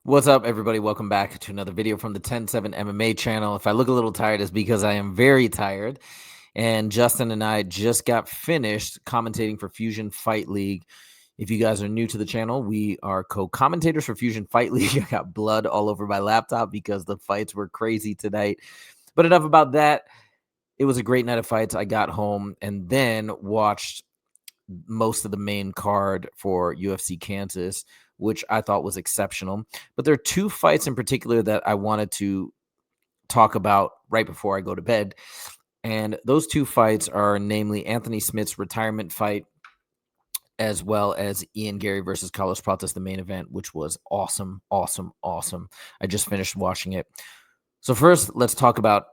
What's up, everybody? Welcome back to another video from the 10-7 MMA channel. If I look a little tired, it's because I am very tired. And Justin and I just got finished commentating for Fusion Fight League. If you guys are new to the channel, we are co-commentators for Fusion Fight League. I got blood all over my laptop because the fights were crazy tonight. But enough about that. It was a great night of fights. I got home and then watched most of the main card for UFC Kansas, which I thought was exceptional. But there are two fights in particular that I wanted to talk about right before I go to bed. And those two fights are namely Anthony Smith's retirement fight, as well as Ian Garry versus Carlos Prates, the main event, which was awesome. I just finished watching it. So first, let's talk about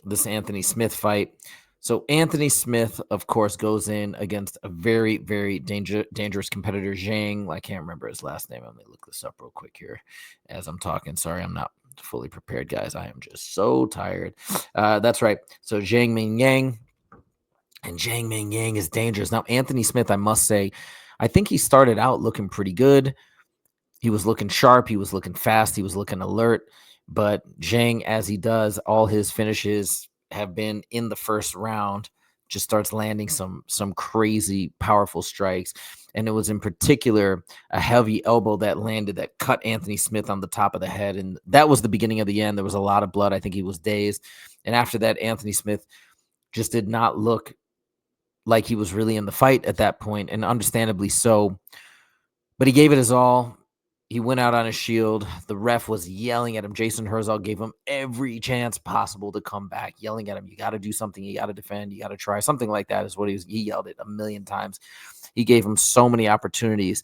this Anthony Smith fight. So Anthony Smith, of course, goes in against a very, very dangerous competitor, Zhang. I can't remember his last name. Let me look this up real quick here as I'm talking. Sorry, I'm not fully prepared, guys. I am just so tired. That's right. So Zhang Mingyang. And Zhang Mingyang is dangerous. Now, Anthony Smith, I must say, I think he started out looking pretty good. He was looking sharp. He was looking fast. He was looking alert. But Zhang, as he does, all his finishes have been in the first round, just starts landing some crazy powerful strikes. And it was in particular a heavy elbow that landed that cut Anthony Smith on the top of the head. And that was the beginning of the end. There was a lot of blood. I think he was dazed. And after that, Anthony Smith just did not look like he was really in the fight at that point, and understandably so. But he gave it his all. He went out on his shield. The ref was yelling at him. Jason Herzog gave him every chance possible to come back, yelling at him, you got to do something. You got to defend. You got to try. Something like that is what he yelled it a million times. He gave him so many opportunities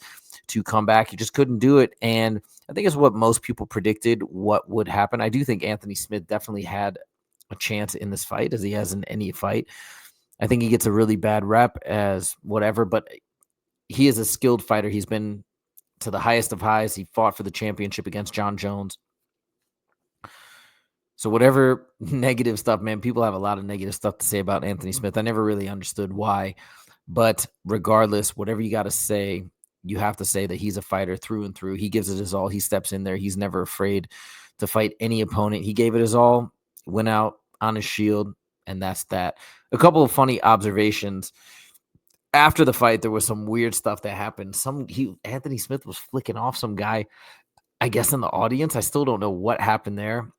to come back. He just couldn't do it. And I think it's what most people predicted what would happen. I do think Anthony Smith definitely had a chance in this fight, as he has in any fight. I think he gets a really bad rep as whatever, but he is a skilled fighter. He's been to the highest of highs. He fought for the championship against John Jones. So whatever negative stuff, man, people have a lot of negative stuff to say about Anthony Smith. I never really understood why. But regardless, whatever you got to say, you have to say that he's a fighter through and through. He gives it his all. He steps in there. He's never afraid to fight any opponent. He gave it his all, went out on his shield, and that's that. A couple of funny observations. After the fight, there was some weird stuff that happened. Anthony Smith was flicking off some guy, I guess, in the audience. I still don't know what happened there.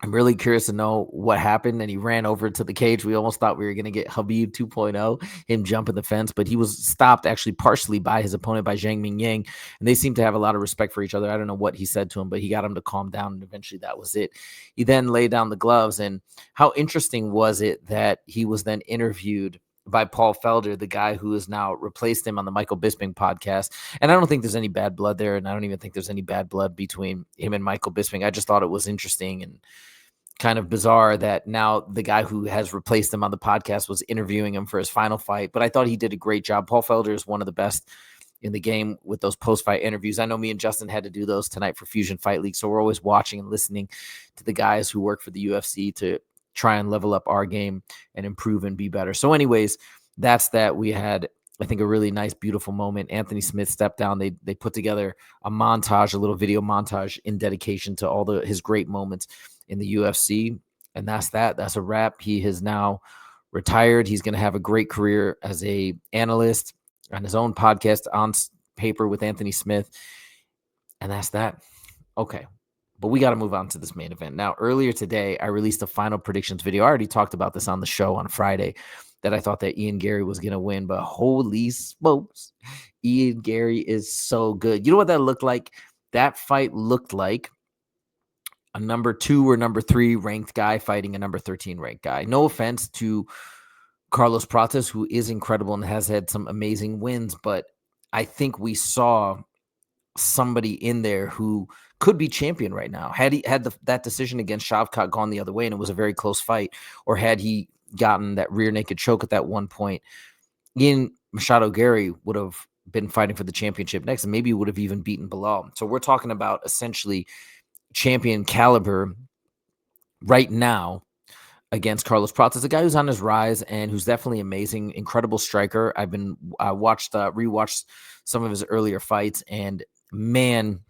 I'm really curious to know what happened. And he ran over to the cage. We almost thought we were going to get Khabib 2.0, him jumping the fence, but he was stopped actually partially by his opponent, by Zhang Mingyang. And they seem to have a lot of respect for each other. I don't know what he said to him, but he got him to calm down. And eventually that was it. He then laid down the gloves. And how interesting was it that he was then interviewed by Paul Felder, the guy who has now replaced him on the Michael Bisping podcast. And I don't think there's any bad blood there. And I don't even think there's any bad blood between him and Michael Bisping. I just thought it was interesting and kind of bizarre that now the guy who has replaced him on the podcast was interviewing him for his final fight. But I thought he did a great job. Paul Felder is one of the best in the game with those post-fight interviews. I know me and Justin had to do those tonight for Fusion Fight League. So we're always watching and listening to the guys who work for the UFC to try and level up our game and improve and be better. So anyways, that's that. We had, I think, a really nice, beautiful moment. Anthony Smith stepped down. They put together a montage, a little video montage in dedication to all his great moments in the UFC. And that's that. That's a wrap. He has now retired. He's going to have a great career as a analyst on his own podcast, On Paper with Anthony Smith. And that's that. Okay. But we got to move on to this main event. Now, earlier today, I released a final predictions video. I already talked about this on the show on Friday, that I thought that Ian Garry was going to win. But holy smokes, Ian Garry is so good. You know what that looked like? That fight looked like a number 2 or number 3 ranked guy fighting a number 13 ranked guy. No offense to Carlos Prates, who is incredible and has had some amazing wins, but I think we saw somebody in there who could be champion right now. Had he had that decision against Shavkat gone the other way and it was a very close fight, or had he gotten that rear naked choke at that one point, Ian Machado Garry would have been fighting for the championship next, and maybe would have even beaten Bilal. So we're talking about essentially champion caliber right now against Carlos Prates, a guy who's on his rise and who's definitely amazing, incredible striker. I've been rewatched some of his earlier fights, and man,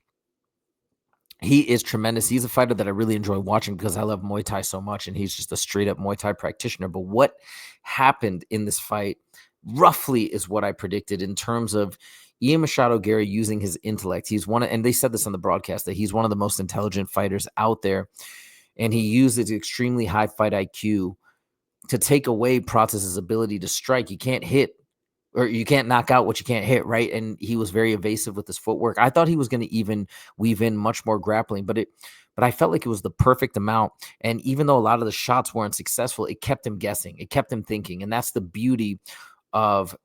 He is tremendous. He's a fighter that I really enjoy watching because I love Muay Thai so much, and he's just a straight up Muay Thai practitioner. But what happened in this fight roughly is what I predicted in terms of Ian Garry using his intellect. He's one of, and they said this on the broadcast, that he's one of the most intelligent fighters out there, and he used his extremely high fight IQ to take away Prates' ability to strike. You can't hit, or you can't knock out what you can't hit, right? And he was very evasive with his footwork. I thought he was going to even weave in much more grappling, but I felt like it was the perfect amount. And even though a lot of the shots weren't successful, it kept him guessing. It kept him thinking. And that's the beauty of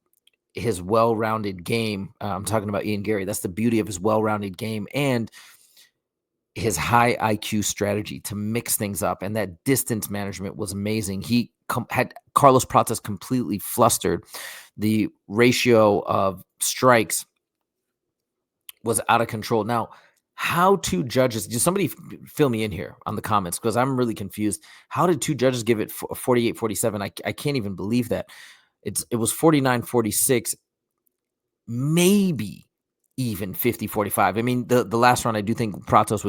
his well-rounded game. I'm talking about Ian Garry. That's the beauty of his well-rounded game and his high IQ strategy to mix things up. And that distance management was amazing. He had Carlos Prates completely flustered. The ratio of strikes was out of control. Now, how two judges, just somebody fill me in here on the comments because I'm really confused. How did two judges give it 48-47? I can't even believe that. It was 49-46, maybe even 50-45. I mean, the last round, I do think Pratos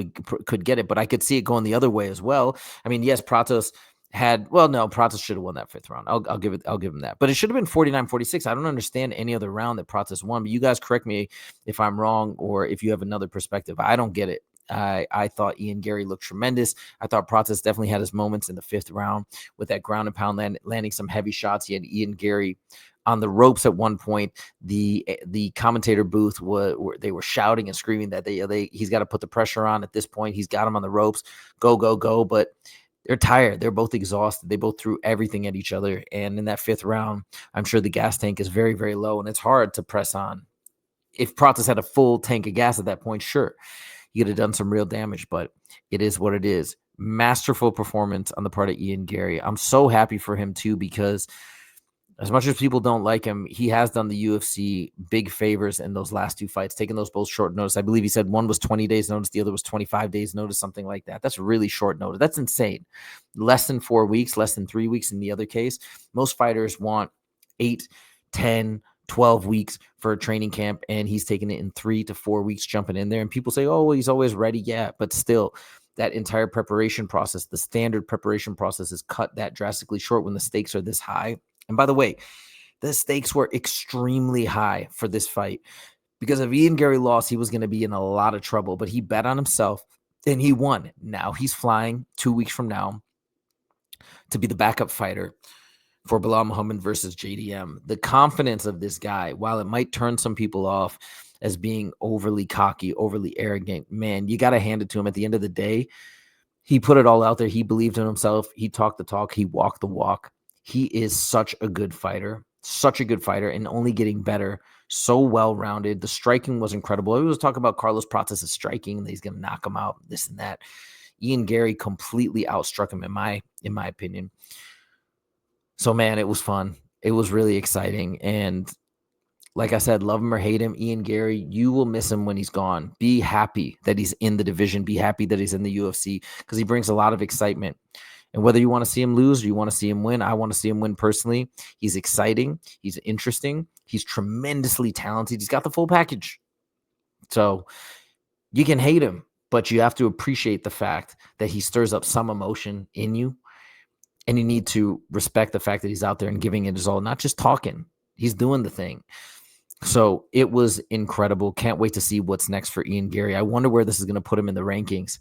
could get it, but I could see it going the other way as well. I mean, yes, Pratos Pratos should have won that fifth round. I'll give him that. But it should have been 49-46. I don't understand any other round that Pratos won, but you guys correct me if I'm wrong or if you have another perspective. I don't get it. I thought Ian Garry looked tremendous. I thought Prates definitely had his moments in the fifth round with that ground and pound landing some heavy shots. He had Ian Garry on the ropes at one point. The commentator booth they were shouting and screaming that he's got to put the pressure on at this point. He's got him on the ropes. Go, go, go. But they're tired. They're both exhausted. They both threw everything at each other. And in that fifth round, I'm sure the gas tank is very, very low, and it's hard to press on. If Prates had a full tank of gas at that point, sure, he could have done some real damage, but it is what it is. Masterful performance on the part of Ian Garry. I'm so happy for him, too, because as much as people don't like him, he has done the UFC big favors in those last two fights, taking those both short notice. I believe he said one was 20 days notice, the other was 25 days notice, something like that. That's really short notice. That's insane. Less than 4 weeks, less than 3 weeks in the other case. Most fighters want 8, 10, 12 weeks for a training camp, and he's taking it in 3 to 4 weeks jumping in there. And people say, oh, well, he's always ready. Yeah, but still, that entire preparation process, the standard preparation process is cut that drastically short when the stakes are this high. And by the way, the stakes were extremely high for this fight because if Ian Garry lost, he was going to be in a lot of trouble, but he bet on himself and he won. Now he's flying 2 weeks from now to be the backup fighter for Bilal Muhammad versus JDM. The confidence of this guy, while it might turn some people off as being overly cocky, overly arrogant, man, you got to hand it to him. At the end of the day, he put it all out there. He believed in himself. He talked the talk. He walked the walk. He is such a good fighter, and only getting better. So well-rounded. The striking was incredible. We was talking about Carlos Prates' striking, and he's going to knock him out, this and that. Ian Garry completely outstruck him, in my opinion. So, man, it was fun. It was really exciting. And like I said, love him or hate him, Ian Garry, you will miss him when he's gone. Be happy that he's in the division. Be happy that he's in the UFC because he brings a lot of excitement. And whether you want to see him lose or you want to see him win, I want to see him win personally. He's exciting. He's interesting. He's tremendously talented. He's got the full package. So you can hate him, but you have to appreciate the fact that he stirs up some emotion in you. And you need to respect the fact that he's out there and giving it his all, not just talking. He's doing the thing. So it was incredible. Can't wait to see what's next for Ian Garry. I wonder where this is going to put him in the rankings.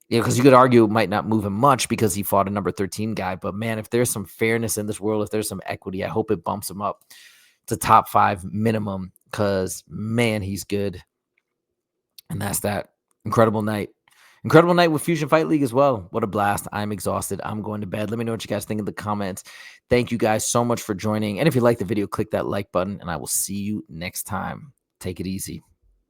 Yeah, because you could argue it might not move him much because he fought a number 13 guy. But, man, if there's some fairness in this world, if there's some equity, I hope it bumps him up to top 5 minimum because, man, he's good. And that's that. Incredible night. Incredible night with Fusion Fight League as well. What a blast. I'm exhausted. I'm going to bed. Let me know what you guys think in the comments. Thank you guys so much for joining. And if you like the video, click that like button, and I will see you next time. Take it easy.